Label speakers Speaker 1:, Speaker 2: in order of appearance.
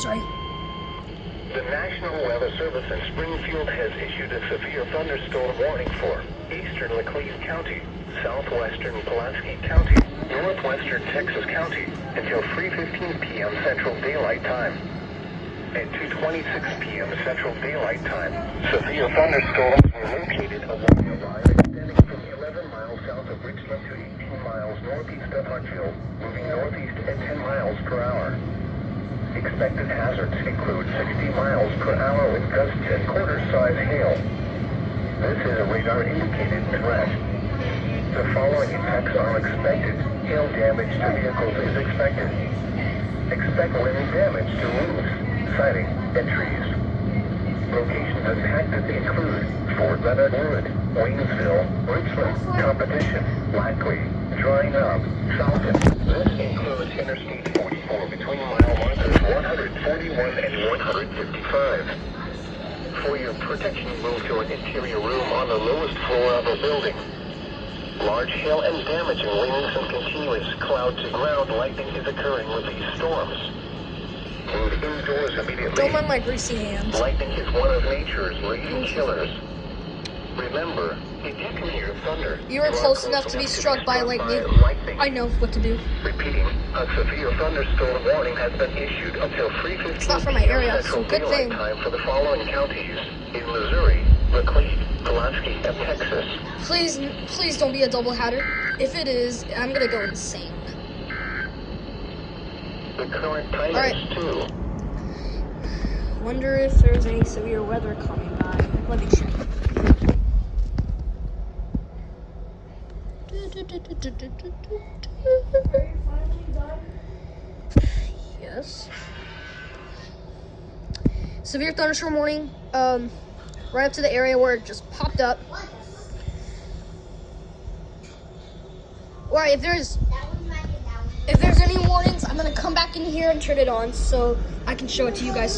Speaker 1: sorry.
Speaker 2: The National Weather Service in Springfield has issued a severe thunderstorm warning for eastern Laclede County, southwestern Pulaski County, northwestern Texas County until 3:15 p.m. Central Daylight Time. At 2:26 p.m. Central Daylight Time, severe thunderstorms were located along a line extending from 11 miles south of Richland to 18 miles northeast of Huntsville, moving northeast at 10 miles per hour. Expected hazards include 60 miles per hour with gusts and quarter-size hail. This is a radar-indicated threat. The following impacts are expected. Hail damage to vehicles is expected. Expect wind damage to roofs, siding, and trees. Locations impacted include Fort Leonard Wood, Waynesville, Richland, Competition, Laclede, Drying Up, Falcon. This includes Interstate 44 between mile markers 141 and 155. For your protection, move to an interior room on the lowest floor of a building. Large hail and damaging winds and continuous cloud-to-ground lightning is occurring with these storms. Move indoors immediately.
Speaker 1: Don't mind my greasy hands.
Speaker 2: Lightning is one of nature's raging killers. Remember, if you can hear thunder,
Speaker 1: You are close enough to be struck by lightning. I know what to do.
Speaker 2: Repeating, a severe thunderstorm warning has been issued until 3:15
Speaker 1: It's not from my area,
Speaker 2: Central
Speaker 1: so good
Speaker 2: Daylight
Speaker 1: thing.
Speaker 2: Time for the following counties in Missouri, Laclede, Pulaski, and Texas.
Speaker 1: Please don't be a double hatter. If it is, I'm gonna go insane.
Speaker 2: The current time
Speaker 1: Alright.
Speaker 2: is 2.
Speaker 1: Wonder if there's any severe weather coming by. Let me check. Yes. Severe thunderstorm warning. Right up to the area where it just popped up. Alright, if there's any warnings, I'm gonna come back in here and turn it on so I can show it to you guys.